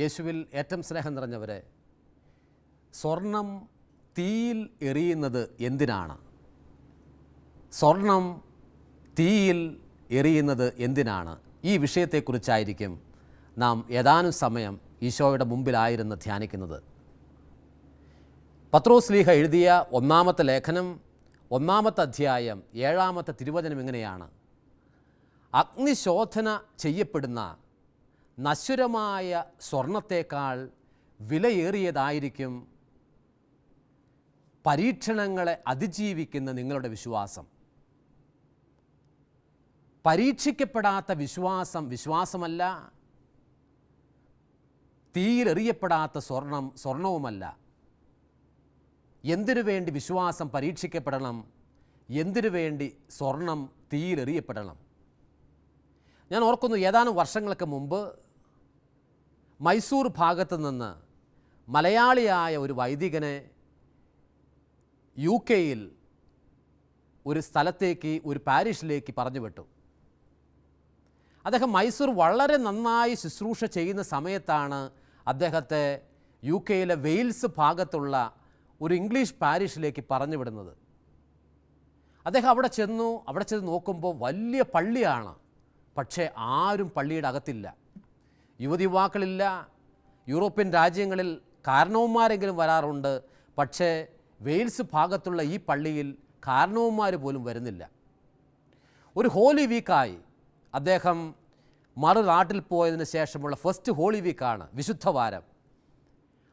യേശുവിൽ ഏറ്റവും സ്നേഹം നിറഞ്ഞവരെ, സ്വർണം തീയിൽ എറിയുന്നത് എന്തിനാണ്? സ്വർണം തീയിൽ എറിയുന്നത് എന്തിനാണ്? ഈ വിഷയത്തെക്കുറിച്ചായിരിക്കും നാം ഏതാനും സമയം ഈശോയുടെ മുമ്പിലായിരുന്ന് ധ്യാനിക്കുന്നത്. പത്രോസ്ലീഹ എഴുതിയ ഒന്നാമത്തെ ലേഖനം 1-ാമത്തെ അധ്യായം 7-ാമത്തെ തിരുവചനം ഇങ്ങനെയാണ്: അഗ്നിശോധന ചെയ്യപ്പെടുന്ന നശ്വരമായ സ്വർണത്തേക്കാൾ വിലയേറിയതായിരിക്കും പരീക്ഷണങ്ങളെ അതിജീവിക്കുന്ന നിങ്ങളുടെ വിശ്വാസം. പരീക്ഷിക്കപ്പെടാത്ത വിശ്വാസം വിശ്വാസമല്ല, തീയിലെറിയപ്പെടാത്ത സ്വർണം സ്വർണവുമല്ല. എന്തിനു വേണ്ടി വിശ്വാസം പരീക്ഷിക്കപ്പെടണം? എന്തിനു വേണ്ടി സ്വർണം തീയിലെറിയപ്പെടണം? ഞാൻ ഓർക്കുന്നു, ഏതാനും വർഷങ്ങൾക്ക് മുമ്പ് മൈസൂർ ഭാഗത്തു നിന്ന് മലയാളിയായ ഒരു വൈദികനെ UK-യിൽ ഒരു സ്ഥലത്തേക്ക്, ഒരു പാരിഷിലേക്ക് പറഞ്ഞു വിട്ടു. അദ്ദേഹം മൈസൂർ വളരെ നന്നായി ശുശ്രൂഷ ചെയ്യുന്ന സമയത്താണ് അദ്ദേഹത്തെ UK-യിലെ വെയിൽസ് ഭാഗത്തുള്ള ഒരു ഇംഗ്ലീഷ് പാരിഷിലേക്ക് പറഞ്ഞു വിടുന്നത്. അദ്ദേഹം അവിടെ ചെന്ന് നോക്കുമ്പോൾ വലിയ പള്ളിയാണ്, പക്ഷേ ആരും പള്ളിയുടെ അകത്തില്ല. യുവതിയുവാക്കളില്ല. യൂറോപ്യൻ രാജ്യങ്ങളിൽ കാരണവന്മാരെങ്കിലും വരാറുണ്ട്, പക്ഷേ വെയിൽസ് ഭാഗത്തുള്ള ഈ പള്ളിയിൽ കാരണവന്മാർ പോലും വരുന്നില്ല. ഒരു ഹോളി വീക്കായി അദ്ദേഹം മറുനാട്ടിൽ പോയതിന് ശേഷമുള്ള ഫസ്റ്റ് ഹോളി വീക്കാണ്, വിശുദ്ധവാരം.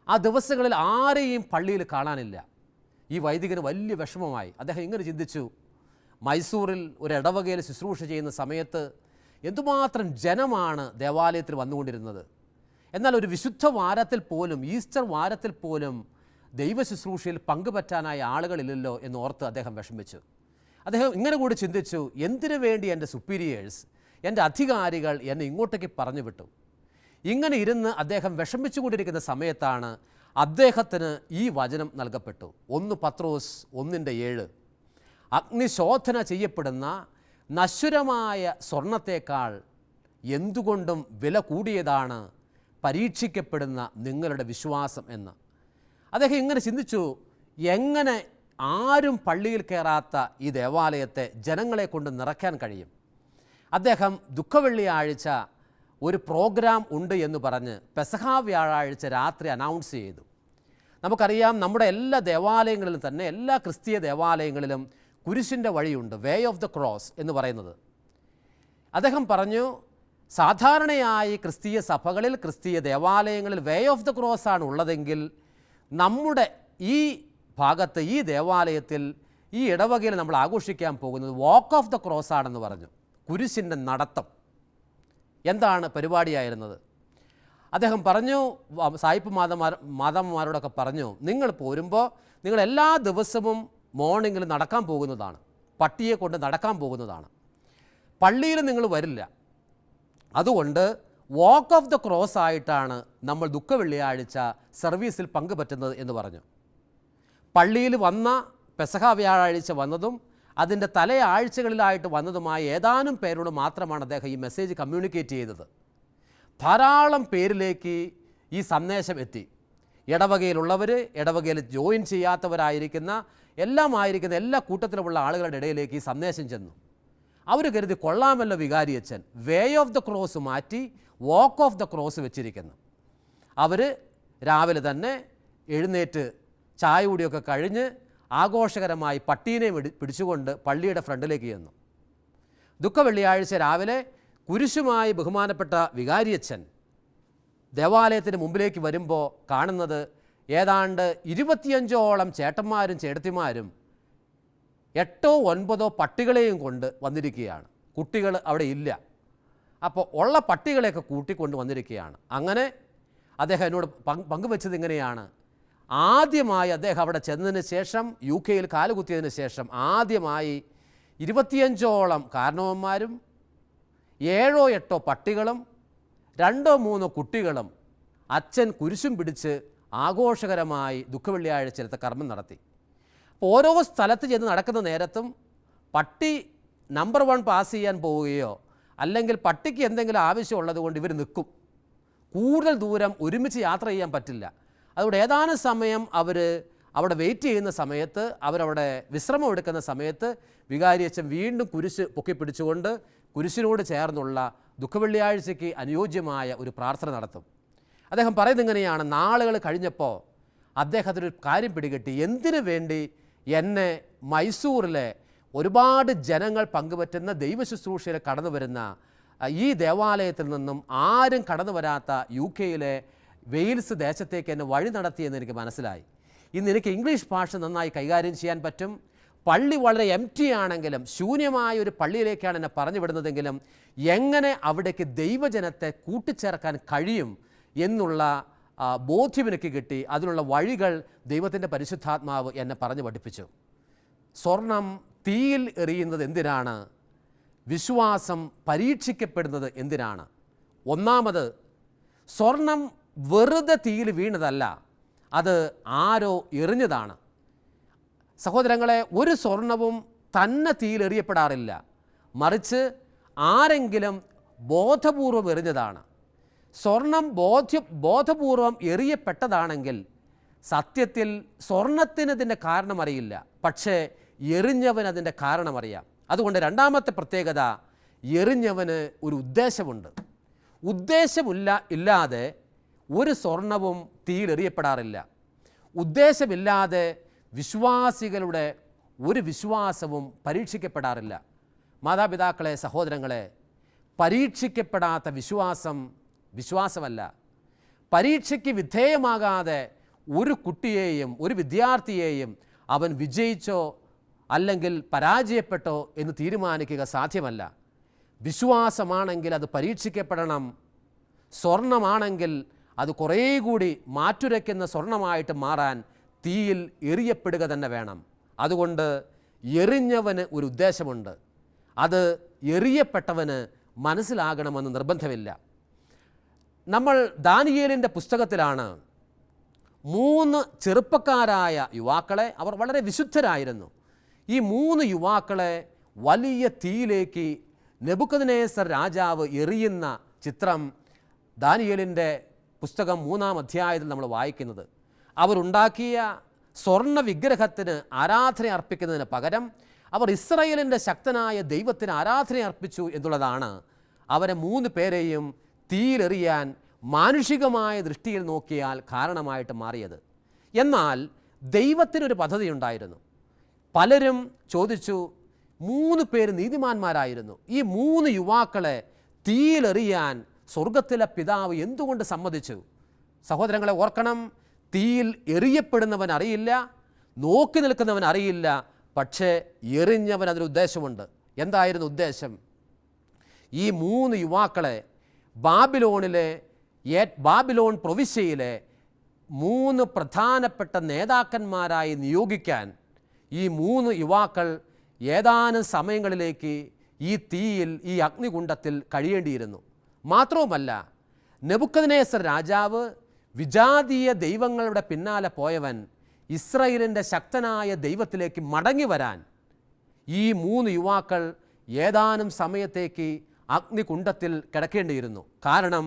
ആ ദിവസങ്ങളിൽ ആരെയും പള്ളിയിൽ കാണാനില്ല. ഈ വൈദികന് വലിയ വിഷമമായി. അദ്ദേഹം ഇങ്ങനെ ചിന്തിച്ചു: മൈസൂരിൽ ഒരു ഇടവകയിൽ ശുശ്രൂഷ ചെയ്യുന്ന സമയത്ത് എന്തുമാത്രം ജനമാണ് ദേവാലയത്തിൽ വന്നുകൊണ്ടിരുന്നത്. എന്നാൽ ഒരു വിശുദ്ധ വാരത്തിൽ പോലും, ഈസ്റ്റർ വാരത്തിൽ പോലും ദൈവ ശുശ്രൂഷയിൽ പങ്കുപറ്റാനായ ആളുകളില്ലല്ലോ എന്നോർത്ത് അദ്ദേഹം വിഷമിച്ചു. അദ്ദേഹം ഇങ്ങനെ കൂടി ചിന്തിച്ചു: എന്തിനു വേണ്ടി എൻ്റെ സുപ്പീരിയേഴ്സ്, എൻ്റെ അധികാരികൾ എന്നെ ഇങ്ങോട്ടേക്ക് പറഞ്ഞു വിട്ടു? ഇങ്ങനെ ഇരുന്ന് അദ്ദേഹം വിഷമിച്ചുകൊണ്ടിരിക്കുന്ന സമയത്താണ് അദ്ദേഹത്തിന് ഈ വചനം നൽകപ്പെട്ടു. 1 പത്രോസ് 1:7: അഗ്നിശോധന ചെയ്യപ്പെടുന്ന നശ്വരമായ സ്വർണത്തേക്കാൾ എന്തുകൊണ്ടും വില കൂടിയതാണ് പരീക്ഷിക്കപ്പെടുന്ന നിങ്ങളുടെ വിശ്വാസം എന്ന്. അദ്ദേഹം ഇങ്ങനെ ചിന്തിച്ചു: എങ്ങനെ ആരും പള്ളിയിൽ കയറാത്ത ഈ ദേവാലയത്തെ ജനങ്ങളെ കൊണ്ട് നിറയ്ക്കാൻ കഴിയും? അദ്ദേഹം ദുഃഖവെള്ളിയാഴ്ച ഒരു പ്രോഗ്രാം ഉണ്ട് എന്ന് പറഞ്ഞ് പെസഹ വ്യാഴാഴ്ച രാത്രി അനൗൺസ് ചെയ്തു. നമുക്കറിയാം, നമ്മുടെ എല്ലാ ദേവാലയങ്ങളിലും തന്നെ, എല്ലാ ക്രിസ്തീയ ദേവാലയങ്ങളിലും കുരിശിൻ്റെ വഴിയുണ്ട്, വേ ഓഫ് ദ ക്രോസ് എന്ന് പറയുന്നത്. അദ്ദേഹം പറഞ്ഞു, സാധാരണയായി ക്രിസ്തീയ സഭകളിൽ, ക്രിസ്തീയ ദേവാലയങ്ങളിൽ വേ ഓഫ് ദ ക്രോസ് ആണ് ഉള്ളതെങ്കിൽ, നമ്മുടെ ഈ ഭാഗത്ത്, ഈ ദേവാലയത്തിൽ, ഈ ഇടവകയിൽ നമ്മൾ ആഘോഷിക്കാൻ പോകുന്നത് വാക്ക് ഓഫ് ദ ക്രോസ് ആണെന്ന് പറഞ്ഞു. കുരിശിൻ്റെ നടത്തം. എന്താണ് പരിപാടിയായിരുന്നത്? അദ്ദേഹം പറഞ്ഞു, സായിപ്പ് മാതാമ്മമാരോടൊക്കെ പറഞ്ഞു, നിങ്ങൾ പോരുമ്പോൾ നിങ്ങൾ എല്ലാ ദിവസവും മോർണിംഗിൽ നടക്കാൻ പോകുന്നതാണ്, പട്ടിയെ കൊണ്ട് നടക്കാൻ പോകുന്നതാണ്, പള്ളിയിൽ നിങ്ങൾ വരില്ല. അതുകൊണ്ട് വാക്ക് ഓഫ് ദ ക്രോസ് ആയിട്ടാണ് നമ്മൾ ദുഃഖവെള്ളിയാഴ്ച സർവീസിൽ പങ്കുപറ്റുന്നത് എന്ന് പറഞ്ഞു. പള്ളിയിൽ വന്ന പെസഹ വ്യാഴാഴ്ച വന്നതും അതിൻ്റെ തലയാഴ്ചകളിലായിട്ട് വന്നതുമായ ഏതാനും പേരോട് മാത്രമാണ് അദ്ദേഹം ഈ മെസ്സേജ് കമ്മ്യൂണിക്കേറ്റ് ചെയ്തത്. ധാരാളം പേരിലേക്ക് ഈ സന്ദേശം എത്തി. ഇടവകയിലുള്ളവർ, ഇടവകയിൽ ജോയിൻ ചെയ്യാത്തവരായിരിക്കുന്ന എല്ലാ കൂട്ടത്തിലുമുള്ള ആളുകളുടെ ഇടയിലേക്ക് ഈ സന്ദേശം ചെന്നു. അവർ കരുതി, കൊള്ളാമല്ലോ വികാരിയച്ഛൻ, വേ ഓഫ് ദ ക്രോസ് മാറ്റി വാക്ക് ഓഫ് ദ ക്രോസ് വെച്ചിരിക്കുന്നു. അവർ രാവിലെ തന്നെ എഴുന്നേറ്റ് ചായ കുടിയൊക്കെ കഴിഞ്ഞ് ആഘോഷകരമായി പട്ടീനെ പിടിച്ചുകൊണ്ട് പള്ളിയുടെ ഫ്രണ്ടിലേക്ക് ചെന്നു. ദുഃഖവെള്ളിയാഴ്ച രാവിലെ കുരിശുമായി ബഹുമാനപ്പെട്ട വികാരിയച്ഛൻ ദേവാലയത്തിന് മുമ്പിലേക്ക് വരുമ്പോൾ കാണുന്നത് ഏതാണ്ട് 25ഓളം ചേട്ടന്മാരും ചേട്ടത്തിമാരും 8ഓ 9ഓ പട്ടികളെയും കൊണ്ട് വന്നിരിക്കുകയാണ്. കുട്ടികൾ അവിടെ ഇല്ല. അപ്പോൾ ഉള്ള പട്ടികളെയൊക്കെ കൂട്ടിക്കൊണ്ട് വന്നിരിക്കുകയാണ്. അങ്ങനെ അദ്ദേഹം എന്നോട് പങ്കുവെച്ചത് ഇങ്ങനെയാണ്: ആദ്യമായി അദ്ദേഹം അവിടെ ചെന്നതിന് ശേഷം, UK-യിൽ കാലുകുത്തിയതിന് ശേഷം, ആദ്യമായി 25ഓളം കാരണവന്മാരും 7ഓ 8ഓ പട്ടികളും 2ഓ 3ഓ കുട്ടികളും അച്ഛൻ കുരിശും പിടിച്ച് ആഘോഷകരമായി ദുഃഖവെള്ളിയാഴ്ചത്തെ കർമ്മം നടത്തി. അപ്പോൾ ഓരോ സ്ഥലത്ത് ചെന്ന് നടക്കുന്ന നേരത്തും പട്ടി നമ്പർ 1 പാസ് ചെയ്യാൻ പോവുകയോ അല്ലെങ്കിൽ പട്ടിക്ക് എന്തെങ്കിലും ആവശ്യമുള്ളത് കൊണ്ട് ഇവർ നിൽക്കും. കൂടുതൽ ദൂരം ഒരുമിച്ച് യാത്ര ചെയ്യാൻ പറ്റില്ല. അതുകൊണ്ട് ഏതാനും സമയം അവർ അവിടെ വെയിറ്റ് ചെയ്യുന്ന സമയത്ത്, അവരവിടെ വിശ്രമം എടുക്കുന്ന സമയത്ത് വികാരിയച്ഛൻ വീണ്ടും കുരിശ് പൊക്കിപ്പിടിച്ചുകൊണ്ട് കുരിശിനോട് ചേർന്നുള്ള ദുഃഖവെള്ളിയാഴ്ചയ്ക്ക് അനുയോജ്യമായ ഒരു പ്രാർത്ഥന നടത്തും. അദ്ദേഹം പറയുന്നത് ഇങ്ങനെയാണ്: നാളുകൾ കഴിഞ്ഞപ്പോൾ അദ്ദേഹത്തിനൊരു കാര്യം പിടികിട്ടി. എന്തിനു വേണ്ടി എന്നെ മൈസൂറിലെ ഒരുപാട് ജനങ്ങൾ പങ്കുപറ്റുന്ന ദൈവശുശ്രൂഷയിൽ കടന്നു വരുന്ന ഈ ദേവാലയത്തിൽ നിന്നും ആരും കടന്നു വരാത്ത UK-യിലെ വെയിൽസ് ദേശത്തേക്ക് എന്നെ വഴി നടത്തിയെന്ന് എനിക്ക് മനസ്സിലായി. ഇന്ന് എനിക്ക് ഇംഗ്ലീഷ് ഭാഷ നന്നായി കൈകാര്യം ചെയ്യാൻ പറ്റും. പള്ളി വളരെ എംപ്റ്റി ആണെങ്കിലും, ശൂന്യമായ ഒരു പള്ളിയിലേക്കാണ് എന്നെ പറഞ്ഞു വിടുന്നതെങ്കിലും എങ്ങനെ അവിടേക്ക് ദൈവജനത്തെ കൂട്ടിച്ചേർക്കാൻ കഴിയും എന്നുള്ള ബോധ്യം എനിക്ക് കിട്ടി. അതിനുള്ള വഴികൾ ദൈവത്തിൻ്റെ പരിശുദ്ധാത്മാവ് എന്നെ പറഞ്ഞു പഠിപ്പിച്ചു. സ്വർണം തീയിൽ എറിയുന്നത് എന്തിനാണ്? വിശ്വാസം പരീക്ഷിക്കപ്പെടുന്നത് എന്തിനാണ്? ഒന്നാമത്, സ്വർണം വെറുതെ തീയിൽ വീണതല്ല, അത് ആരോ എറിഞ്ഞതാണ്. സഹോദരങ്ങളെ, ഒരു സ്വർണവും തന്നെ തീയിൽ എറിയപ്പെടാറില്ല, മറിച്ച് ആരെങ്കിലും ബോധപൂർവം എറിഞ്ഞതാണ്. സ്വർണം ബോധപൂർവം എറിയപ്പെട്ടതാണെങ്കിൽ സത്യത്തിൽ സ്വർണത്തിന് അതിൻ്റെ കാരണം അറിയില്ല, പക്ഷേ എറിഞ്ഞവന് അതിൻ്റെ കാരണമറിയാം. അതുകൊണ്ട് രണ്ടാമത്തെ പ്രത്യേകത, എറിഞ്ഞവന് ഒരു ഉദ്ദേശമുണ്ട്. ഇല്ലാതെ ഒരു സ്വർണവും തീയിലെറിയപ്പെടാറില്ല. ഉദ്ദേശമില്ലാതെ വിശ്വാസികളുടെ ഒരു വിശ്വാസവും പരീക്ഷിക്കപ്പെടാറില്ല. മാതാപിതാക്കളെ, സഹോദരങ്ങളെ, പരീക്ഷിക്കപ്പെടാത്ത വിശ്വാസമല്ല. പരീക്ഷയ്ക്ക് വിധേയമാകാതെ ഒരു കുട്ടിയെയും ഒരു വിദ്യാർത്ഥിയെയും അവൻ വിജയിച്ചോ അല്ലെങ്കിൽ പരാജയപ്പെട്ടോ എന്ന് തീരുമാനിക്കുക സാധ്യമല്ല. വിശ്വാസമാണെങ്കിൽ അത് പരീക്ഷിക്കപ്പെടണം. സ്വർണമാണെങ്കിൽ അത് കുറേ കൂടി മാറ്റുരയ്ക്കുന്ന സ്വർണമായിട്ട് മാറാൻ തീയിൽ എറിയപ്പെടുക തന്നെ വേണം. അതുകൊണ്ട് എറിഞ്ഞവന് ഒരു ഉദ്ദേശമുണ്ട്, അത് എറിയപ്പെട്ടവന് മനസ്സിലാകണമെന്ന് നിർബന്ധമില്ല. നമ്മൾ ദാനിയേലിൻ്റെ പുസ്തകത്തിലാണ് 3 ചെറുപ്പക്കാരായ യുവാക്കളെ, അവർ വളരെ വിശുദ്ധരായിരുന്നു, ഈ 3 യുവാക്കളെ വലിയ തീയിലേക്ക് നെബൂഖദ്നേസർ രാജാവ് എറിയുന്ന ചിത്രം ദാനിയേലിൻ്റെ പുസ്തകം 3-ാം അധ്യായത്തിൽ നമ്മൾ വായിക്കുന്നത്. അവരുണ്ടാക്കിയ സ്വർണ്ണ വിഗ്രഹത്തിന് ആരാധന അർപ്പിക്കുന്നതിന് പകരം അവർ ഇസ്രായേലിൻ്റെ ശക്തനായ ദൈവത്തിന് ആരാധന അർപ്പിച്ചു എന്നുള്ളതാണ് അവരെ 3 പേരെയും തീയിലെറിയാൻ മാനുഷികമായ ദൃഷ്ടിയിൽ നോക്കിയാൽ കാരണമായിട്ട് മാറിയത്. എന്നാൽ ദൈവത്തിനൊരു പദ്ധതിയുണ്ടായിരുന്നു. പലരും ചോദിച്ചു, 3 പേര് നീതിമാന്മാരായിരുന്നു, ഈ 3 യുവാക്കളെ തീയിലെറിയാൻ സ്വർഗത്തിലെ പിതാവ് എന്തുകൊണ്ട് സമ്മതിച്ചു? സഹോദരങ്ങളെ, ഓർക്കണം, തീയിൽ എറിയപ്പെടുന്നവൻ അറിയില്ല, നോക്കി നിൽക്കുന്നവൻ അറിയില്ല, പക്ഷേ എറിഞ്ഞവൻ അതിന് ഉദ്ദേശമുണ്ട്. എന്തായിരുന്നു ഉദ്ദേശം? ഈ 3 യുവാക്കളെ ബാബിലോൺ പ്രവിശ്യയിലെ 3 പ്രധാനപ്പെട്ട നേതാക്കന്മാരായി നിയോഗിക്കാൻ ഈ 3 യുവാക്കൾ ഏതാനും സമയങ്ങളിലേക്ക് ഈ തീയിൽ, ഈ അഗ്നികുണ്ഡത്തിൽ കഴിയേണ്ടിയിരുന്നു. മാത്രവുമല്ല, നെബൂഖദ്നേസർ രാജാവ് വിജാതീയ ദൈവങ്ങളുടെ പിന്നാലെ പോയവൻ ഇസ്രായേലിൻ്റെ ശക്തനായ ദൈവത്തിലേക്ക് മടങ്ങി വരാൻ ഈ 3 യുവാക്കൾ ഏതാനും സമയത്തേക്ക് അഗ്നികുണ്ഡത്തിൽ കിടക്കേണ്ടിയിരുന്നു. കാരണം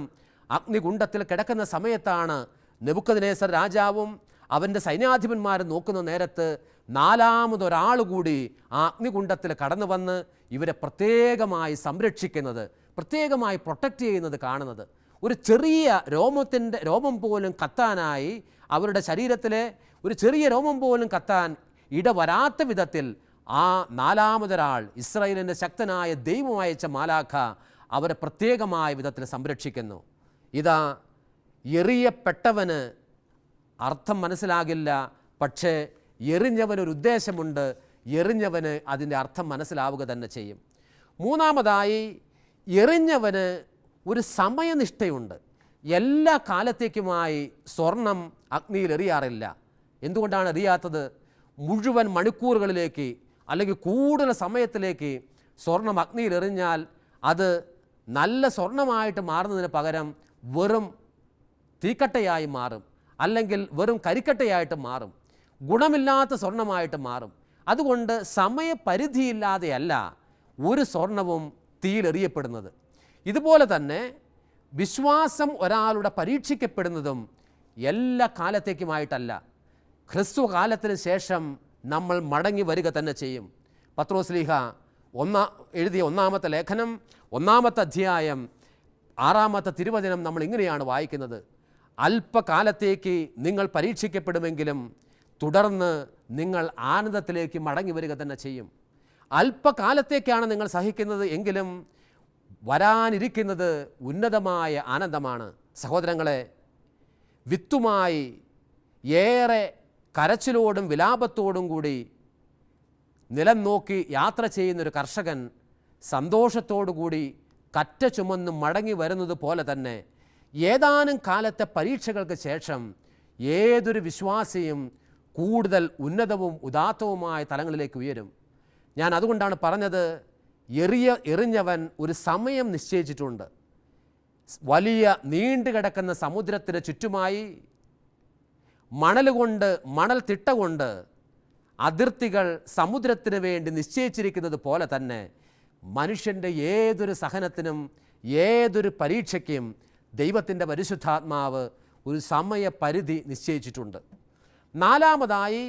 അഗ്നികുണ്ഡത്തിൽ കിടക്കുന്ന സമയത്താണ് നെബൂഖദ്നേസർ രാജാവും അവൻ്റെ സൈന്യാധിപന്മാരും നോക്കുന്ന നേരത്ത് 4ാമതൊരാൾ കൂടി ആ അഗ്നികുണ്ഡത്തിൽ കടന്നു വന്ന് ഇവരെ പ്രത്യേകമായി സംരക്ഷിക്കുന്നത്, പ്രത്യേകമായി പ്രൊട്ടക്റ്റ് ചെയ്യുന്നത് കാണുന്നത്. ഒരു ചെറിയ രോമം പോലും കത്താനായി, അവരുടെ ശരീരത്തിലെ ഒരു ചെറിയ രോമം പോലും കത്താൻ ഇടവരാത്ത വിധത്തിൽ ആ 4ാമതൊരാൾ, ഇസ്രായേലിൻ്റെ ശക്തനായ ദൈവം അയച്ച മാലാഖ, അവരെ പ്രത്യേകമായ വിധത്തിൽ സംരക്ഷിക്കുന്നു. ഇതാ, എറിയപ്പെട്ടവന് അർത്ഥം മനസ്സിലാകില്ല, പക്ഷേ എറിഞ്ഞവനൊരു ഉദ്ദേശമുണ്ട്, എറിഞ്ഞവന് അതിൻ്റെ അർത്ഥം മനസ്സിലാവുക തന്നെ ചെയ്യും. 3ാമതായി, എറിഞ്ഞവന് ഒരു സമയനിഷ്ഠയുണ്ട്. എല്ലാ കാലത്തേക്കുമായി സ്വർണം അഗ്നിയിൽ എറിയാറില്ല. എന്തുകൊണ്ടാണ് എറിയാത്തത്? മുഴുവൻ മണിക്കൂറുകളിലേക്ക് അല്ലെങ്കിൽ കൂടുതൽ സമയത്തിലേക്ക് സ്വർണം അഗ്നിയിൽ എറിഞ്ഞാൽ അത് നല്ല സ്വർണമായിട്ട് മാറുന്നതിന് പകരം വെറും തീക്കട്ടയായി മാറും, അല്ലെങ്കിൽ വെറും കരിക്കട്ടയായിട്ട് മാറും, ഗുണമില്ലാത്ത സ്വർണമായിട്ട് മാറും. അതുകൊണ്ട് സമയപരിധിയില്ലാതെയല്ല ഒരു സ്വർണവും തീയിലെറിയപ്പെടുന്നത്. ഇതുപോലെ തന്നെ വിശ്വാസം ഒരാളുടെ പരീക്ഷിക്കപ്പെടുന്നതും എല്ലാ കാലത്തേക്കുമായിട്ടല്ല. ക്രിസ്തു കാലത്തിന് ശേഷം നമ്മൾ മടങ്ങി വരിക തന്നെ ചെയ്യും. പത്രോസ്ലീഹ എഴുതിയ 1-ാമത്തെ ലേഖനം 1-ാമത്തെ അധ്യായം 6-ാമത്തെ തിരുവചനം നമ്മൾ ഇങ്ങനെയാണ് വായിക്കുന്നത്: അല്പകാലത്തേക്ക് നിങ്ങൾ പരീക്ഷിക്കപ്പെടുമെങ്കിലും തുടർന്ന് നിങ്ങൾ ആനന്ദത്തിലേക്ക് മടങ്ങി വരിക തന്നെ ചെയ്യും. അല്പകാലത്തേക്കാണ് നിങ്ങൾ സഹിക്കുന്നത് എങ്കിലും വരാനിരിക്കുന്നത് ഉന്നതമായ ആനന്ദമാണ്. സഹോദരങ്ങളെ, വിത്തുമായി ഏറെ കരച്ചിലോടും വിലാപത്തോടും കൂടി നിലം നോക്കി യാത്ര ചെയ്യുന്നൊരു കർഷകൻ സന്തോഷത്തോടു കൂടി കറ്റ ചുമന്ന് മടങ്ങി വരുന്നത് പോലെ തന്നെ ഏതാനും കാലത്തെ പരീക്ഷകൾക്ക് ശേഷം ഏതൊരു വിശ്വാസിയും കൂടുതൽ ഉന്നതവും ഉദാത്തവുമായ തലങ്ങളിലേക്ക് ഉയരും. ഞാൻ അതുകൊണ്ടാണ് പറഞ്ഞത്, എറിഞ്ഞവൻ ഒരു സമയം നിശ്ചയിച്ചിട്ടുണ്ട്. വലിയ നീണ്ടുകിടക്കുന്ന സമുദ്രത്തിന് ചുറ്റുമായി മണൽ തിട്ട കൊണ്ട് അതിർത്തികൾ സമുദ്രത്തിന് വേണ്ടി നിശ്ചയിച്ചിരിക്കുന്നത് പോലെ തന്നെ മനുഷ്യൻ്റെ ഏതൊരു സഹനത്തിനും ഏതൊരു പരീക്ഷയ്ക്കും ദൈവത്തിൻ്റെ പരിശുദ്ധാത്മാവ് ഒരു സമയപരിധി നിശ്ചയിച്ചിട്ടുണ്ട്. 4-മതായി,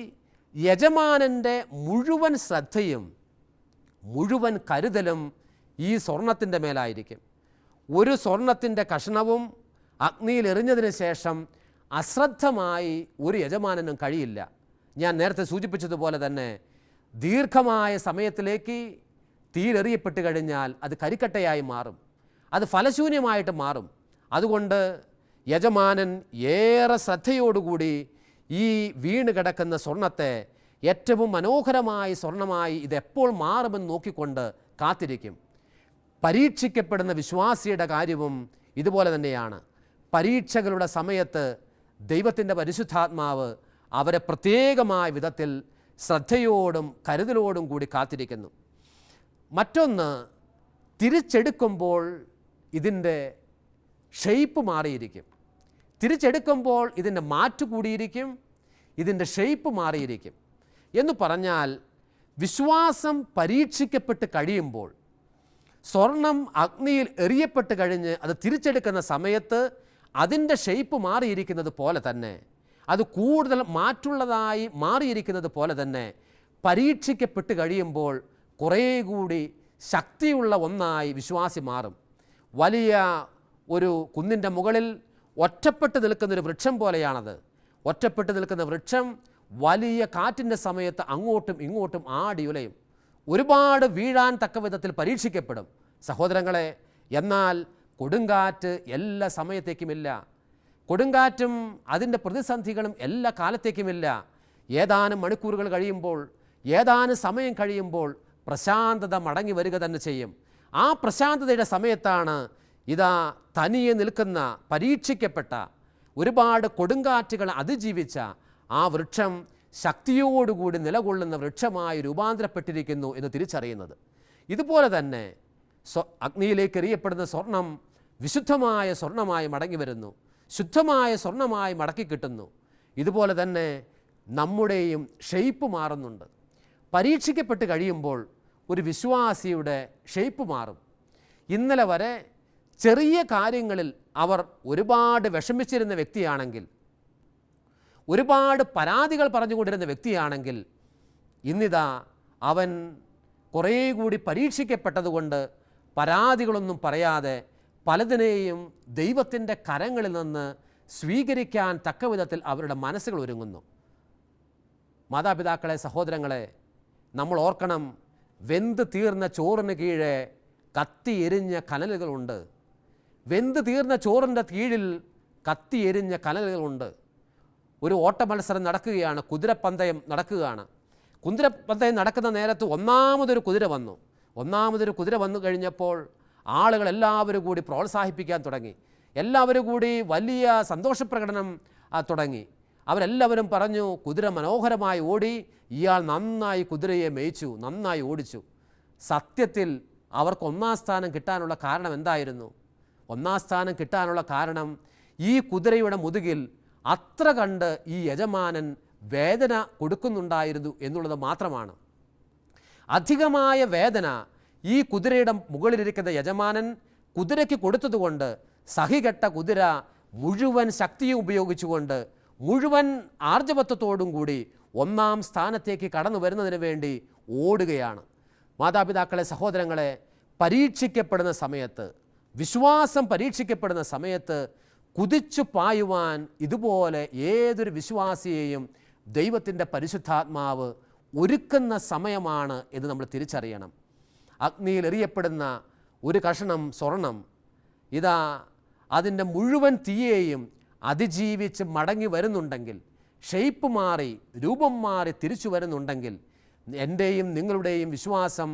യജമാനൻ്റെ മുഴുവൻ ശ്രദ്ധയും മുഴുവൻ കരുതലും ഈ സ്വർണത്തിൻ്റെ മേലായിരിക്കും. ഒരു സ്വർണത്തിൻ്റെ കഷണവും അഗ്നിയിൽ എറിഞ്ഞതിന് ശേഷം അശ്രദ്ധമായി ഒരു യജമാനനും കഴിയില്ല. ഞാൻ നേരത്തെ സൂചിപ്പിച്ചതുപോലെ തന്നെ ദീർഘമായ സമയത്തിലേക്ക് തീരെറിയപ്പെട്ട് കഴിഞ്ഞാൽ അത് കരിക്കട്ടയായി മാറും, അത് ഫലശൂന്യമായിട്ട് മാറും. അതുകൊണ്ട് യജമാനൻ ഏറെ ശ്രദ്ധയോടുകൂടി ഈ വീണ് കിടക്കുന്ന സ്വർണത്തെ ഏറ്റവും മനോഹരമായ സ്വർണമായി ഇതെപ്പോൾ മാറുമെന്ന് നോക്കിക്കൊണ്ട് കാത്തിരിക്കും. പരീക്ഷിക്കപ്പെടുന്ന വിശ്വാസിയുടെ കാര്യവും ഇതുപോലെ തന്നെയാണ്. പരീക്ഷകളുടെ സമയത്ത് ദൈവത്തിൻ്റെ പരിശുദ്ധാത്മാവ് അവരെ പ്രത്യേകമായ വിധത്തിൽ ശ്രദ്ധയോടും കരുതലോടും കൂടി കാത്തിരിക്കുന്നു. മറ്റൊന്ന്, തിരിച്ചെടുക്കുമ്പോൾ ഇതിൻ്റെ ഷെയ്പ്പ് മാറിയിരിക്കും. തിരിച്ചെടുക്കുമ്പോൾ ഇതിൻ്റെ മാറ്റു കൂടിയിരിക്കും, ഇതിൻ്റെ ഷെയ്പ്പ് മാറിയിരിക്കും. എന്ന് പറഞ്ഞാൽ വിശ്വാസം പരീക്ഷിക്കപ്പെട്ട് കഴിയുമ്പോൾ, സ്വർണം അഗ്നിയിൽ എറിയപ്പെട്ട് കഴിഞ്ഞ് അത് തിരിച്ചെടുക്കുന്ന സമയത്ത് അതിൻ്റെ ഷെയ്പ്പ് മാറിയിരിക്കുന്നത് പോലെ തന്നെ, അത് കൂടുതൽ മാറ്റുള്ളതായി മാറിയിരിക്കുന്നത് പോലെ തന്നെ പരീക്ഷിക്കപ്പെട്ട് കഴിയുമ്പോൾ കുറേ കൂടി ശക്തിയുള്ള ഒന്നായി വിശ്വാസി മാറും. വലിയ ഒരു കുന്നിൻ്റെ മുകളിൽ ഒറ്റപ്പെട്ട് നിൽക്കുന്നൊരു വൃക്ഷം പോലെയാണത്. ഒറ്റപ്പെട്ട് നിൽക്കുന്ന വൃക്ഷം വലിയ കാറ്റിൻ്റെ സമയത്ത് അങ്ങോട്ടും ഇങ്ങോട്ടും ആടിയുലയും, ഒരുപാട് വീഴാൻ തക്ക വിധത്തിൽ പരീക്ഷിക്കപ്പെടും. സഹോദരങ്ങളെ, എന്നാൽ കൊടുങ്കാറ്റ് എല്ലാ സമയത്തേക്കുമില്ല. കൊടുങ്കാറ്റും അതിൻ്റെ പ്രതിസന്ധികളും എല്ലാ കാലത്തേക്കുമില്ല. ഏതാനും മണിക്കൂറുകൾ കഴിയുമ്പോൾ, ഏതാനും സമയം കഴിയുമ്പോൾ പ്രശാന്തത മടങ്ങി വരിക തന്നെ ചെയ്യും. ആ പ്രശാന്തതയുടെ സമയത്താണ് ഇതാ തനിയെ നിൽക്കുന്ന പരീക്ഷിക്കപ്പെട്ട ഒരുപാട് കൊടുങ്കാറ്റുകൾ അതിജീവിച്ച ആ വൃക്ഷം ശക്തിയോടുകൂടി നിലകൊള്ളുന്ന വൃക്ഷമായി രൂപാന്തരപ്പെട്ടിരിക്കുന്നു എന്ന് തിരിച്ചറിയുന്നത്. ഇതുപോലെ തന്നെ അഗ്നിയിലേക്ക് എറിയപ്പെടുന്ന സ്വർണം വിശുദ്ധമായ സ്വർണമായി മടങ്ങി വരുന്നു, ശുദ്ധമായ സ്വർണമായി മടക്കി കിട്ടുന്നു. ഇതുപോലെ തന്നെ നമ്മുടെയും ഷെയ്പ്പ് മാറുന്നുണ്ട്. പരീക്ഷിക്കപ്പെട്ട് കഴിയുമ്പോൾ ഒരു വിശ്വാസിയുടെ ഷെയ്പ്പ് മാറും. ഇന്നലെ വരെ ചെറിയ കാര്യങ്ങളിൽ അവർ ഒരുപാട് വിഷമിച്ചിരുന്ന വ്യക്തിയാണെങ്കിൽ, ഒരുപാട് പരാതികൾ പറഞ്ഞുകൊണ്ടിരുന്ന വ്യക്തിയാണെങ്കിൽ, ഇന്നിതാ അവൻ കുറേ കൂടി പരീക്ഷിക്കപ്പെട്ടതുകൊണ്ട് പരാതികളൊന്നും പറയാതെ പലതിനെയും ദൈവത്തിൻ്റെ കരങ്ങളിൽ നിന്ന് സ്വീകരിക്കാൻ തക്ക വിധത്തിൽ അവരുടെ മനസ്സുകൾ ഒരുങ്ങുന്നു. മാതാപിതാക്കളെ, സഹോദരങ്ങളെ, നമ്മൾ ഓർക്കണം, വെന്ത് തീർന്ന ചോറിന് കീഴെ കത്തി എരിഞ്ഞ കനലുകളുണ്ട്. വെന്ത് തീർന്ന ചോറിൻ്റെ കീഴിൽ കത്തി എരിഞ്ഞ കനലുകളുണ്ട്. ഒരു ഓട്ടമത്സരം നടക്കുകയാണ്, കുതിരപ്പന്തയം നടക്കുകയാണ്. കുതിരപ്പന്തയം നടക്കുന്ന നേരത്ത് ഒന്നാമതൊരു കുതിര വന്നു കഴിഞ്ഞപ്പോൾ ആളുകളെല്ലാവരും കൂടി പ്രോത്സാഹിപ്പിക്കാൻ തുടങ്ങി. എല്ലാവരും കൂടി വലിയ സന്തോഷപ്രകടനം തുടങ്ങി. അവരെല്ലാവരും പറഞ്ഞു, കുതിര മനോഹരമായി ഓടി, ഇയാൾ നന്നായി കുതിരയെ മേയിച്ചു, നന്നായി ഓടിച്ചു. സത്യത്തിൽ അവർക്ക് 1-ാം സ്ഥാനം കിട്ടാനുള്ള കാരണം എന്തായിരുന്നു? 1-ാം സ്ഥാനം കിട്ടാനുള്ള കാരണം ഈ കുതിരയുടെ മുതുകിൽ അത്ര കണ്ട് ഈ യജമാനൻ വേദന കൊടുക്കുന്നുണ്ടായിരുന്നു എന്നുള്ളത് മാത്രമാണ്. അധികമായ വേദന ഈ കുതിരയുടെ മുകളിലിരിക്കുന്ന യജമാനൻ കുതിരയ്ക്ക് കൊടുത്തതുകൊണ്ട് സഹികെട്ട കുതിര മുഴുവൻ ശക്തിയും ഉപയോഗിച്ചുകൊണ്ട് മുഴുവൻ ആർജവത്വത്തോടും കൂടി ഒന്നാം സ്ഥാനത്തേക്ക് കടന്നു വരുന്നതിന് വേണ്ടി ഓടുകയാണ്. മാതാപിതാക്കളെ, സഹോദരങ്ങളെ, പരീക്ഷിക്കപ്പെടുന്ന സമയത്ത്, വിശ്വാസം പരീക്ഷിക്കപ്പെടുന്ന സമയത്ത് കുതിച്ചു പായുവാൻ ഇതുപോലെ ഏതൊരു വിശ്വാസിയെയും ദൈവത്തിൻ്റെ പരിശുദ്ധാത്മാവ് ഒരുക്കുന്ന സമയമാണ് എന്ന് നമ്മൾ തിരിച്ചറിയണം. അഗ്നിയിൽ എറിയപ്പെടുന്ന ഒരു കഷണം സ്വർണം ഇതാ അതിൻ്റെ മുഴുവൻ തീയെയും അതിജീവിച്ച് മടങ്ങി വരുന്നുണ്ടെങ്കിൽ, ഷെയ്പ്പ് മാറി രൂപം മാറി തിരിച്ചു വരുന്നുണ്ടെങ്കിൽ, എൻ്റെയും നിങ്ങളുടെയും വിശ്വാസം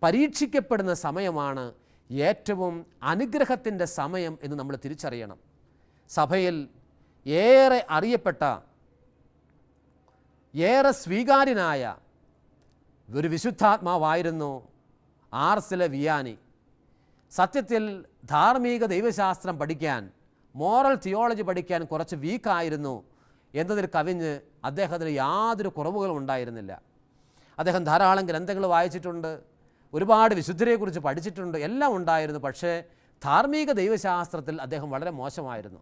പരീക്ഷിക്കപ്പെടുന്ന സമയമാണ് ഏറ്റവും അനുഗ്രഹത്തിൻ്റെ സമയം എന്ന് നമ്മൾ തിരിച്ചറിയണം. സഭയിൽ ഏറെ അറിയപ്പെട്ട, ഏറെ സ്വീകാര്യനായ ഒരു വിശുദ്ധാത്മാവായിരുന്നു ആർസിലെ വിയാനി. സത്യത്തിൽ ധാർമ്മിക ദൈവശാസ്ത്രം പഠിക്കാൻ, മോറൽ തിയോളജി പഠിക്കാൻ കുറച്ച് വീക്കായിരുന്നു എന്നതിൽ കവിഞ്ഞ് അദ്ദേഹത്തിന് യാതൊരു കുറവുകളും ഉണ്ടായിരുന്നില്ല. അദ്ദേഹം ധാരാളം ഗ്രന്ഥങ്ങൾ വായിച്ചിട്ടുണ്ട്, ഒരുപാട് വിശുദ്ധരെക്കുറിച്ച് പഠിച്ചിട്ടുണ്ട്, എല്ലാം ഉണ്ടായിരുന്നു. പക്ഷേ ധാർമ്മിക ദൈവശാസ്ത്രത്തിൽ അദ്ദേഹം വളരെ മോശമായിരുന്നു.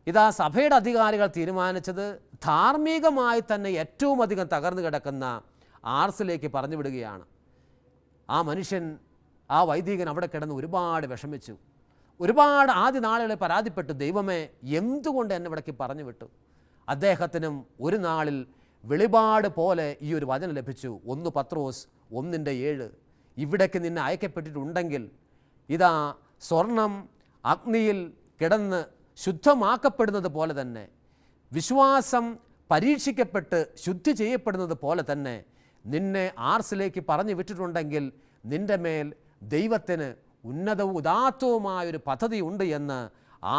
ഇതാ സഭയുടെ അധികാരികൾ തീരുമാനിച്ചത് ധാർമ്മികമായി തന്നെ ഏറ്റവും അധികം തകർന്നു കിടക്കുന്ന ആർസിലേക്ക് പറഞ്ഞു വിടുകയാണ്. ആ മനുഷ്യൻ, ആ വൈദികൻ അവിടെ കിടന്ന് ഒരുപാട് വിഷമിച്ചു. ഒരുപാട് ആദ്യ നാളുകളെ പരാതിപ്പെട്ടു, ദൈവമേ എന്തുകൊണ്ട് എന്നെ ഇവിടേക്ക് പറഞ്ഞു വിട്ടു. അദ്ദേഹത്തിനും ഒരു നാളിൽ വെളിപാട് പോലെ ഈ ഒരു വചനം ലഭിച്ചു. 1 പത്രോസ് 1:7, ഇവിടേക്ക് നിന്നെ അയക്കപ്പെട്ടിട്ടുണ്ടെങ്കിൽ ഇതാ സ്വർണം അഗ്നിയിൽ കിടന്ന് ശുദ്ധമാക്കപ്പെടുന്നത് പോലെ തന്നെ, വിശ്വാസം പരീക്ഷിക്കപ്പെട്ട് ശുദ്ധി ചെയ്യപ്പെടുന്നത് പോലെ തന്നെ നിന്നെ ആർസിലേക്ക് പറഞ്ഞു വിട്ടിട്ടുണ്ടെങ്കിൽ നിൻ്റെ മേൽ ദൈവത്തിന് ഉന്നതവും ഉദാത്തവുമായൊരു പദ്ധതി ഉണ്ട് എന്ന്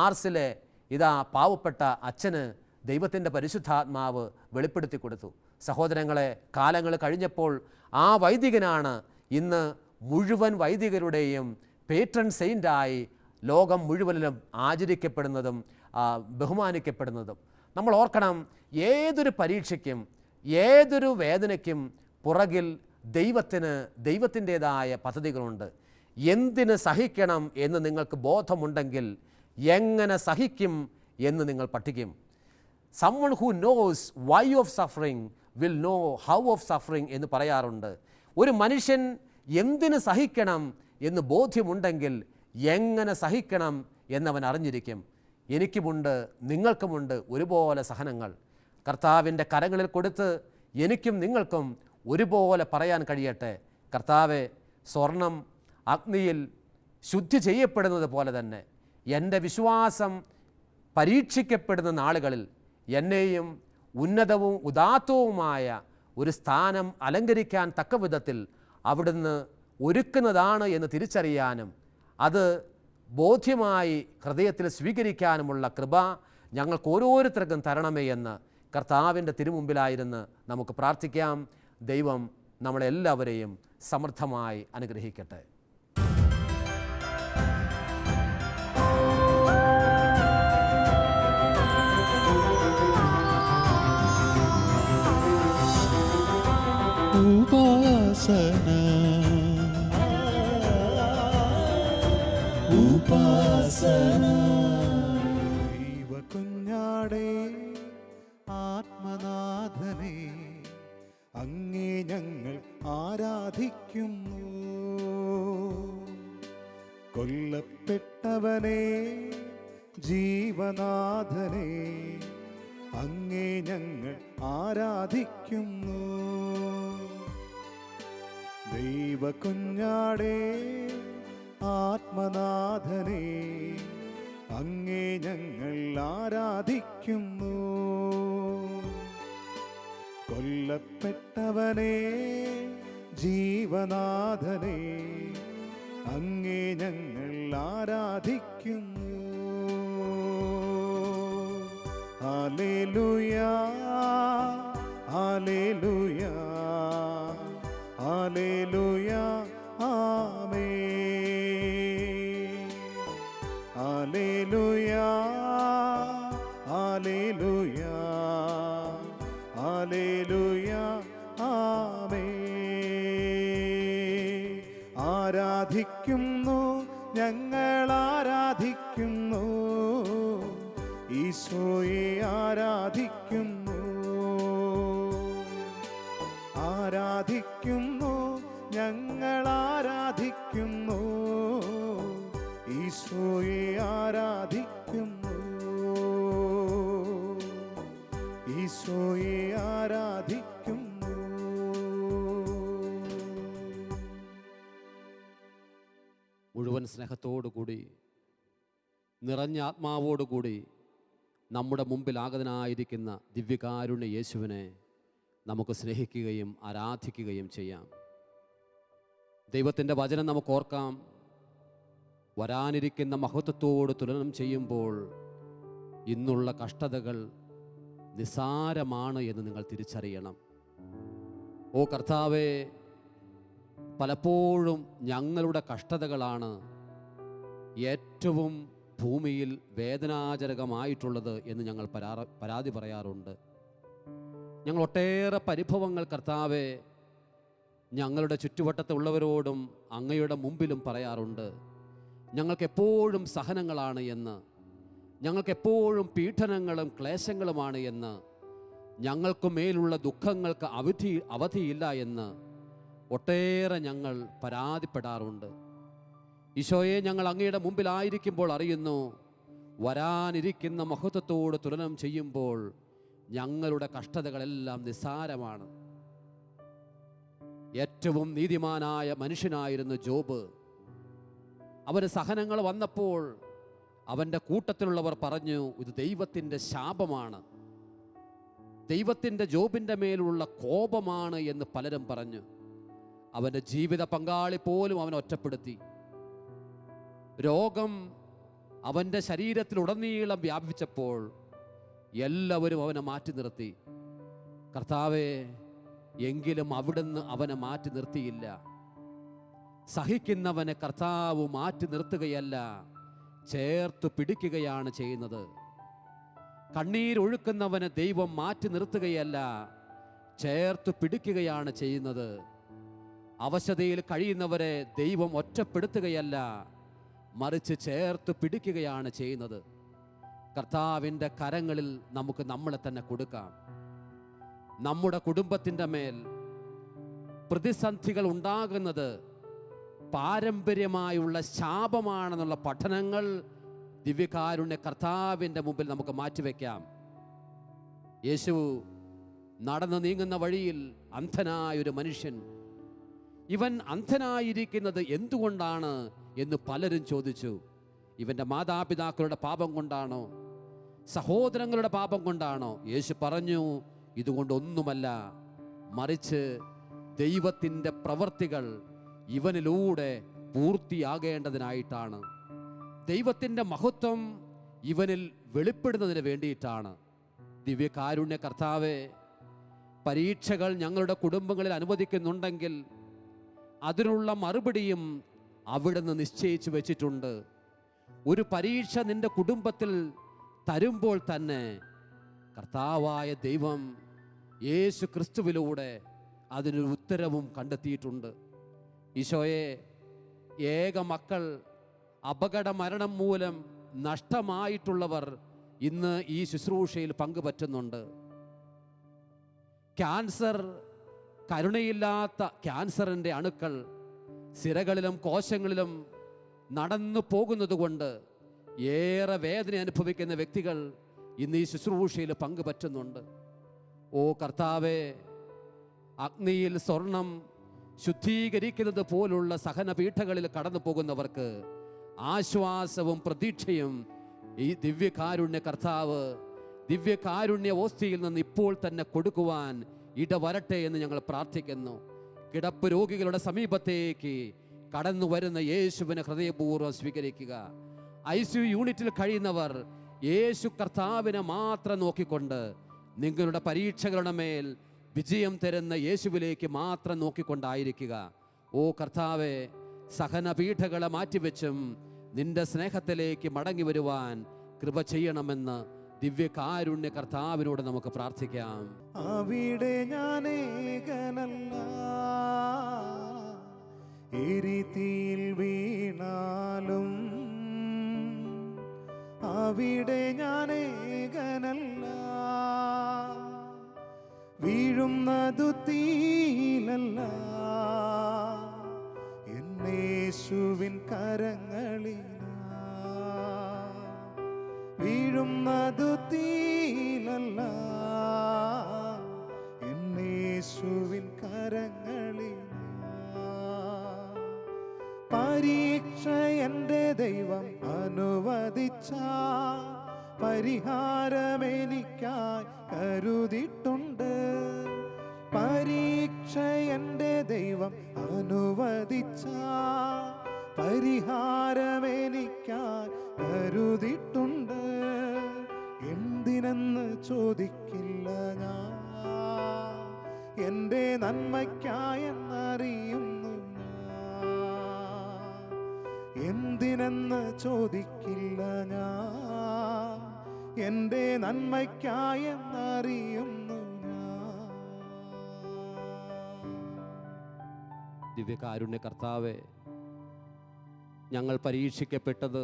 ആർസിലെ ഇതാ പാവപ്പെട്ട അച്ഛന് ദൈവത്തിൻ്റെ പരിശുദ്ധാത്മാവ് വെളിപ്പെടുത്തി കൊടുത്തു. സഹോദരങ്ങളെ, കാലങ്ങൾ കഴിഞ്ഞപ്പോൾ ആ വൈദികനാണ് ഇന്ന് മുഴുവൻ വൈദികരുടെയും പേട്രൺ സെയിൻ്റായി ലോകം മുഴുവനിലും ആചരിക്കപ്പെടുന്നതും ബഹുമാനിക്കപ്പെടുന്നതും. നമ്മൾ ഓർക്കണം, ഏതൊരു പരീക്ഷയ്ക്കും ഏതൊരു വേദനയ്ക്കും പുറകിൽ ദൈവത്തിൻ്റേതായ പദ്ധതികളുണ്ട്. എന്തിന് സഹിക്കണം എന്ന് നിങ്ങൾക്ക് ബോധമുണ്ടെങ്കിൽ എങ്ങനെ സഹിക്കും എന്ന് നിങ്ങൾ പഠിക്കും. Someone who knows why of suffering will know how of suffering എന്ന് പറയാറുണ്ട്. ഒരു മനുഷ്യൻ എന്തിന് സഹിക്കണം എന്ന് ബോധ്യമുണ്ടെങ്കിൽ എങ്ങനെ സഹിക്കണം എന്നവൻ അറിഞ്ഞിരിക്കും. എനിക്കുമുണ്ട്, നിങ്ങൾക്കുമുണ്ട് ഒരുപോലെ സഹനങ്ങൾ. കർത്താവിൻ്റെ കരങ്ങളിൽ കൊടുത്ത് എനിക്കും നിങ്ങൾക്കും ഒരുപോലെ പറയാൻ കഴിയട്ടെ, കർത്താവെ, സ്വർണം അഗ്നിയിൽ ശുദ്ധി ചെയ്യപ്പെടുന്നത് പോലെ തന്നെ എൻ്റെ വിശ്വാസം പരീക്ഷിക്കപ്പെടുന്ന നാളുകളിൽ എന്നെയും ഉന്നതവും ഉദാത്തവുമായ ഒരു സ്ഥാനം അലങ്കരിക്കാൻ തക്ക വിധത്തിൽ അവിടുന്ന് ഒരുക്കുന്നതാണ് എന്ന് തിരിച്ചറിയാനും അത് ബോധ്യമായി ഹൃദയത്തിൽ സ്വീകരിക്കാനുമുള്ള കൃപ ഞങ്ങൾക്ക് ഓരോരുത്തർക്കും തരണമേ എന്ന് കർത്താവിൻ്റെ തിരുമുമ്പിലായിരുന്ന് നമുക്ക് പ്രാർത്ഥിക്കാം. ദൈവം നമ്മളെല്ലാവരെയും സമൃദ്ധമായി അനുഗ്രഹിക്കട്ടെ. ഉപാസന ദൈവകുഞ്ഞാടേ, ആത്മനാഥനെ അങ്ങേ ഞങ്ങൾ ആരാധിക്കുന്നു. കൊല്ലപ്പെട്ടവനെ, ജീവനാഥനെ അങ്ങേ ഞങ്ങൾ ആരാധിക്കുന്നു. ദൈവകുഞ്ഞാടേ, ആത്മനാഥനെ അങ്ങേ ഞങ്ങൾ ആരാധിക്കുന്നു. കൊല്ലപ്പെട്ടവനെ, ജീവനാഥനെ അങ്ങേ ഞങ്ങൾ ആരാധിക്കുന്നു. ഹല്ലേലൂയാ, ഹല്ലേലൂയാ, ഹല്ലേലൂയാ, ആമേൻ. ഹല്ലേലൂയാ, ഹല്ലേലൂയാ, ഹല്ലേലൂയാ, ആമേൻ. ആരാധിക്കുന്നു, ഞങ്ങൾ ആരാധിക്കുന്നു, ഈശോയെ ആരാധിക്കുന്നു. ആരാധിക്കുന്നു, ഞങ്ങൾ ആരാധിക്കുന്നു, ഈശോയെ ആരാധിക്കുന്നു, ഈശോയെ ആരാധിക്കുന്നു. മുഴുവൻ സ്നേഹത്തോടുകൂടി നിറഞ്ഞ ആത്മാവോടുകൂടി നമ്മുടെ മുമ്പിൽ ആഗതനായിരിക്കുന്ന ദിവ്യകാരുണ്യ യേശുവിനെ നമുക്ക് സ്നേഹിക്കുകയും ആരാധിക്കുകയും ചെയ്യാം. ദൈവത്തിൻ്റെ വചനം നമുക്ക് ഓർക്കാം. വരാനിരിക്കുന്ന മഹത്വത്തോട് തുലനം ചെയ്യുമ്പോൾ ഇന്നുള്ള കഷ്ടതകൾ നിസ്സാരമാണ് എന്ന് നിങ്ങൾ തിരിച്ചറിയണം. ഓ കർത്താവേ, പലപ്പോഴും ഞങ്ങളുടെ കഷ്ടതകളാണ് ഏറ്റവും ഭൂമിയിൽ വേദനാജനകമായിട്ടുള്ളത് എന്ന് ഞങ്ങൾ പരാതി പറയാറുണ്ട്. ഞങ്ങൾ ഒട്ടേറെ പരിഭവങ്ങൾ കർത്താവേ ഞങ്ങളുടെ ചുറ്റുവട്ടത്തുള്ളവരോടും അങ്ങയുടെ മുമ്പിലും പറയാറുണ്ട്. ഞങ്ങൾക്കെപ്പോഴും സഹനങ്ങളാണ് എന്ന്, ഞങ്ങൾക്കെപ്പോഴും പീഡനങ്ങളും ക്ലേശങ്ങളുമാണ് എന്ന്, ഞങ്ങൾക്ക് മേലുള്ള ദുഃഖങ്ങൾക്ക് അവധിയില്ല എന്ന് ഒട്ടേറെ ഞങ്ങൾ പരാതിപ്പെടാറുണ്ട്. ഈശോയെ, ഞങ്ങൾ അങ്ങയുടെ മുമ്പിലായിരിക്കുമ്പോൾ അറിയുന്നു, വരാനിരിക്കുന്ന മഹത്വത്തോട് തുലനം ചെയ്യുമ്പോൾ ഞങ്ങളുടെ കഷ്ടതകളെല്ലാം നിസ്സാരമാണ്. ഏറ്റവും നീതിമാനായ മനുഷ്യനായിരുന്നു ജോബ്. അവന് സഹനങ്ങൾ വന്നപ്പോൾ അവൻ്റെ കൂട്ടത്തിലുള്ളവർ പറഞ്ഞു, ഇത് ദൈവത്തിൻ്റെ ശാപമാണ്, ദൈവത്തിൻ്റെ ജോബിൻ്റെ മേലുള്ള കോപമാണ് എന്ന് പലരും പറഞ്ഞു. അവൻ്റെ ജീവിത പങ്കാളി പോലും അവൻ ഒറ്റപ്പെടുത്തി. രോഗം അവൻ്റെ ശരീരത്തിലുടനീളം വ്യാപിച്ചപ്പോൾ എല്ലാവരും അവനെ മാറ്റി നിർത്തി. കർത്താവേ, എങ്കിലും അവിടുന്ന് അവനെ മാറ്റി നിർത്തിയില്ല. സഹിക്കുന്നവനെ കർത്താവ് മാറ്റി നിർത്തുകയല്ല, ചേർത്ത് പിടിക്കുകയാണ് ചെയ്യുന്നത്. കണ്ണീരൊഴുക്കുന്നവനെ ദൈവം മാറ്റി നിർത്തുകയല്ല, ചേർത്ത് പിടിക്കുകയാണ് ചെയ്യുന്നത്. അവശതയിൽ കഴിയുന്നവരെ ദൈവം ഒറ്റപ്പെടുത്തുകയല്ല, മറിച്ച് ചേർത്ത് പിടിക്കുകയാണ് ചെയ്യുന്നത്. കർത്താവിൻ്റെ കരങ്ങളിൽ നമുക്ക് നമ്മളെ തന്നെ കൊടുക്കാം. നമ്മുടെ കുടുംബത്തിൻ്റെ മേൽ പ്രതിസന്ധികൾ ഉണ്ടാകുന്നത് പാരമ്പര്യമായുള്ള ശാപമാണെന്നുള്ള പഠനങ്ങൾ ദിവ്യകാരുണ്യ കർത്താവിൻ്റെ മുമ്പിൽ നമുക്ക് മാറ്റിവെക്കാം. യേശു നടന്നു നീങ്ങുന്ന വഴിയിൽ അന്ധനായൊരു മനുഷ്യൻ, ഇവൻ അന്ധനായിരിക്കുന്നത് എന്തുകൊണ്ടാണ് എന്ന് പലരും ചോദിച്ചു. ഇവൻ്റെ മാതാപിതാക്കളുടെ പാപം കൊണ്ടാണോ, സഹോദരങ്ങളുടെ പാപം കൊണ്ടാണോ? യേശു പറഞ്ഞു, ഇതുകൊണ്ടൊന്നുമല്ല, മറിച്ച് ദൈവത്തിൻ്റെ പ്രവൃത്തികൾ ഇവനിലൂടെ പൂർത്തിയാകേണ്ടതിനായിട്ടാണ്. ദൈവത്തിൻ്റെ മഹത്വം ഇവനിൽ വെളിപ്പെടുന്നതിന് വേണ്ടിയിട്ടാണ്. ദിവ്യകാരുണ്യ കർത്താവേ, പരീക്ഷകൾ ഞങ്ങളുടെ കുടുംബങ്ങളിൽ അനുവദിക്കുന്നുണ്ടെങ്കിൽ അതിനുള്ള മറുപടിയും അവിടുന്ന് നിശ്ചയിച്ചു വെച്ചിട്ടുണ്ട്. ഒരു പരീക്ഷ നിന്റെ കുടുംബത്തിൽ തരുമ്പോൾ തന്നെ കർത്താവായ ദൈവം യേശു ക്രിസ്തുവിലൂടെ അതിനൊരു ഉത്തരവും കണ്ടെത്തിയിട്ടുണ്ട്. ഈശോയെ, ഏക മക്കൾ അപകട മരണം മൂലം നഷ്ടമായിട്ടുള്ളവർ ഇന്ന് ഈ ശുശ്രൂഷയിൽ പങ്കുപറ്റുന്നുണ്ട്. ക്യാൻസർ, കരുണയില്ലാത്ത ക്യാൻസറിൻ്റെ അണുക്കൾ സിരകളിലും കോശങ്ങളിലും നടന്നു പോകുന്നത് കൊണ്ട് ഏറെ വേദന അനുഭവിക്കുന്ന വ്യക്തികൾ ഇന്ന് ഈ ശുശ്രൂഷയിൽ പങ്കുപറ്റുന്നുണ്ട്. ഓ കർത്താവേ, അഗ്നിയിൽ സ്വർണം ശുദ്ധീകരിക്കുന്നത് പോലുള്ള സഹനപീഠകളിൽ കടന്നു പോകുന്നവർക്ക് ആശ്വാസവും പ്രതീക്ഷയും ഈ ദിവ്യകാരുണ്യ കർത്താവ് ദിവ്യകാരുണ്യ ഓസ്തിയിൽ നിന്ന് ഇപ്പോൾ തന്നെ കൊടുക്കുവാൻ ഇടവരട്ടെ എന്ന് ഞങ്ങൾ പ്രാർത്ഥിക്കുന്നു. കിടപ്പ് രോഗികളുടെ സമീപത്തേക്ക് കടന്നു വരുന്ന യേശുവിനെ ഹൃദയപൂർവ്വം സ്വീകരിക്കുക. ICU യൂണിറ്റിൽ കഴിയുന്നവർ യേശു കർത്താവിനെ മാത്രം നോക്കിക്കൊണ്ട് നിങ്ങളുടെ പരീക്ഷകളുടെ മേൽ വിജയം തരുന്ന യേശുവിലേക്ക് മാത്രം നോക്കിക്കൊണ്ടായിരിക്കുക. ഓ കർത്താവെ, സഹനപീഠകളെ മാറ്റിവെച്ചും നിന്റെ സ്നേഹത്തിലേക്ക് മടങ്ങി വരുവാൻ കൃപ ചെയ്യണമെന്ന് ദിവ്യകാരുണ്യ കർത്താവിനോട് നമുക്ക് പ്രാർത്ഥിക്കാം. അവിടെ ഞാൻ ഏകനല്ല, എരിതീയിൽ വീണാലും അവിടെ ഞാൻ ഏകനല്ല. വീഴുന്നതു തീയിലല്ല, എന്നേശുവിൻ കരങ്ങളിലാ. വീഴുന്നതു തീയിലല്ല, എന്നേശുവിൻ കരങ്ങളിലാ. പരീക്ഷ എൻ്റെ ദൈവം അനുവദിച്ച പരിഹാരമെനിക്കായി കരുതിയിട്ടുണ്ട്. പരീക്ഷ എൻ്റെ ദൈവം അനുവദിച്ച പരിഹാരമെനിക്കായി കരുതിയിട്ടുണ്ട്. എന്തിനെന്ന് ചോദിക്കില്ല ഞാൻ, എൻ്റെ നന്മയ്ക്കായെന്നറിയുന്നു ഞാൻ. എന്തിനെന്ന് ചോദിക്കില്ല ഞാൻ, എൻ്റെ നന്മയ്ക്കായെന്നറിയുന്നു ഞാൻ. ദിവ്യകാരുണ്യ കർത്താവേ, ഞങ്ങൾ പരീക്ഷിക്കപ്പെട്ടത്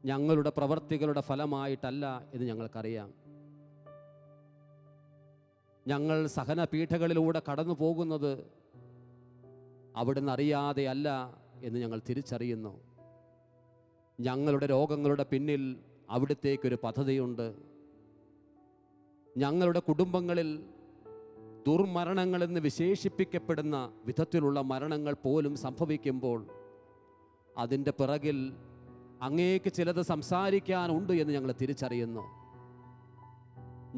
ഞങ്ങളുടെ പ്രവർത്തികളുടെ ഫലമായിട്ടല്ല എന്ന് ഞങ്ങൾക്കറിയാം. ഞങ്ങൾ സഹനപീഠകളിലൂടെ കടന്നു പോകുന്നത് അവിടുന്ന് അറിയാതെയല്ല എന്ന് ഞങ്ങൾ തിരിച്ചറിയുന്നു. ഞങ്ങളുടെ രോഗങ്ങളുടെ പിന്നിൽ അവിടുത്തേക്കൊരു പദ്ധതിയുണ്ട്. ഞങ്ങളുടെ കുടുംബങ്ങളിൽ ദുർമരണങ്ങളെന്ന് വിശേഷിപ്പിക്കപ്പെടുന്ന വിധത്തിലുള്ള മരണങ്ങൾ പോലും സംഭവിക്കുമ്പോൾ അതിൻ്റെ പിറകിൽ അങ്ങേക്ക് ചിലത് സംസാരിക്കാനുണ്ട് എന്ന് ഞങ്ങൾ തിരിച്ചറിയുന്നു.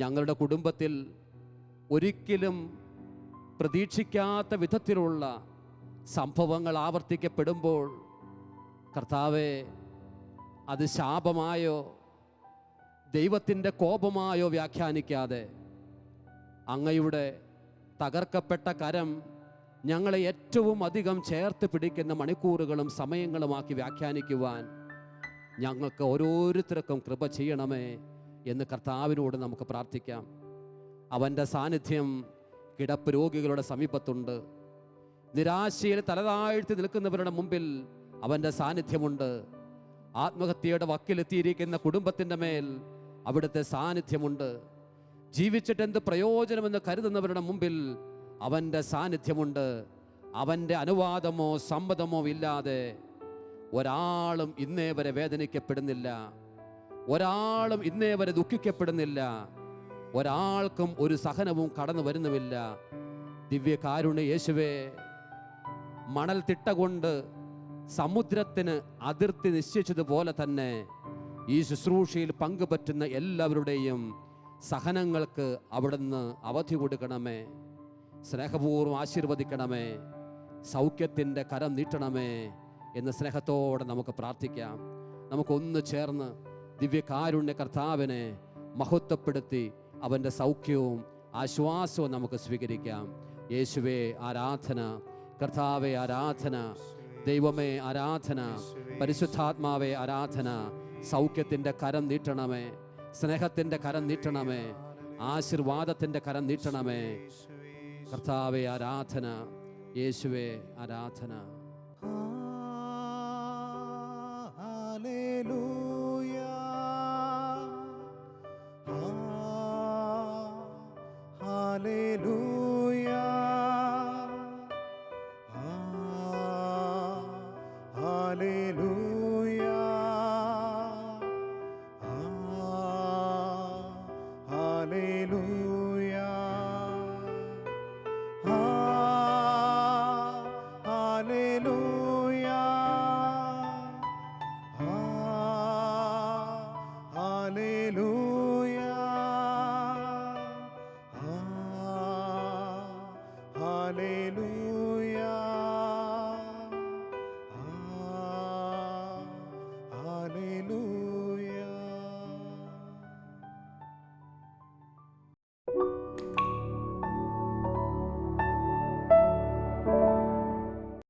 ഞങ്ങളുടെ കുടുംബത്തിൽ ഒരിക്കലും പ്രതീക്ഷിക്കാത്ത വിധത്തിലുള്ള സംഭവങ്ങൾ ആവർത്തിക്കപ്പെടുമ്പോൾ കർത്താവേ, അത് ശാപമായോ ദൈവത്തിൻ്റെ കോപമായോ വ്യാഖ്യാനിക്കാതെ അങ്ങയുടെ തകർക്കപ്പെട്ട കരം ഞങ്ങളെ ഏറ്റവും അധികം ചേർത്ത് പിടിക്കുന്ന മണിക്കൂറുകളും സമയങ്ങളുമാക്കി വ്യാഖ്യാനിക്കുവാൻ ഞങ്ങൾക്ക് ഓരോരുത്തർക്കും കൃപ ചെയ്യണമേ എന്ന് കർത്താവിനോട് നമുക്ക് പ്രാർത്ഥിക്കാം. അവൻ്റെ സാന്നിധ്യം കിടപ്പ് രോഗികളുടെ സമീപത്തുണ്ട്. നിരാശയിൽ തലതാഴ്ത്തി നിൽക്കുന്നവരുടെ മുമ്പിൽ അവൻ്റെ സാന്നിധ്യമുണ്ട്. ആത്മഹത്യയുടെ വക്കിലെത്തിയിരിക്കുന്ന കുടുംബത്തിൻ്റെ മേൽ അവിടുത്തെ സാന്നിധ്യമുണ്ട്. ജീവിച്ചിട്ട് എന്ത് പ്രയോജനമെന്ന് കരുതുന്നവരുടെ മുമ്പിൽ അവൻ്റെ സാന്നിധ്യമുണ്ട്. അവൻ്റെ അനുവാദമോ സമ്മതമോ ഇല്ലാതെ ഒരാളും ഇന്നേ വരെ വേദനിക്കപ്പെടുന്നില്ല, ഒരാളും ഇന്നേ വരെ ദുഃഖിക്കപ്പെടുന്നില്ല, ഒരാൾക്കും ഒരു സഹനവും കടന്നു വരുന്നുമില്ല. ദിവ്യകാരുണ്യ യേശുവേ, മണൽ തിട്ട കൊണ്ട് സമുദ്രത്തിന് അതിർത്തി നിശ്ചയിച്ചതുപോലെ തന്നെ ഈ ശുശ്രൂഷയിൽ പങ്കുപറ്റുന്ന എല്ലാവരുടെയും സഹനങ്ങൾക്ക് അവിടുന്ന് അവധി കൊടുക്കണമേ. സ്നേഹപൂർവ്വം ആശീർവദിക്കണമേ. സൗഖ്യത്തിൻ്റെ കരം നീട്ടണമേ എന്ന് സ്നേഹത്തോടെ നമുക്ക് പ്രാർത്ഥിക്കാം. നമുക്കൊന്ന് ചേർന്ന് ദിവ്യകാരുണ്യ കർത്താവിനെ മഹത്വപ്പെടുത്തി അവൻ്റെ സൗഖ്യവും ആശ്വാസവും നമുക്ക് സ്വീകരിക്കാം. യേശുവേ ആരാധന, കർത്താവേ ആരാധന, ദൈവമേ ആരാധന, പരിശുദ്ധാത്മാവേ ആരാധന. സൗഖ്യത്തിൻ്റെ കരം നീട്ടണമേ, സ്നേഹത്തിൻ്റെ കരം നീട്ടണമേ, ആശീർവാദത്തിൻ്റെ കരം നീട്ടണമേ. കർത്താവേ ആരാധന, യേശുവേ ആരാധന.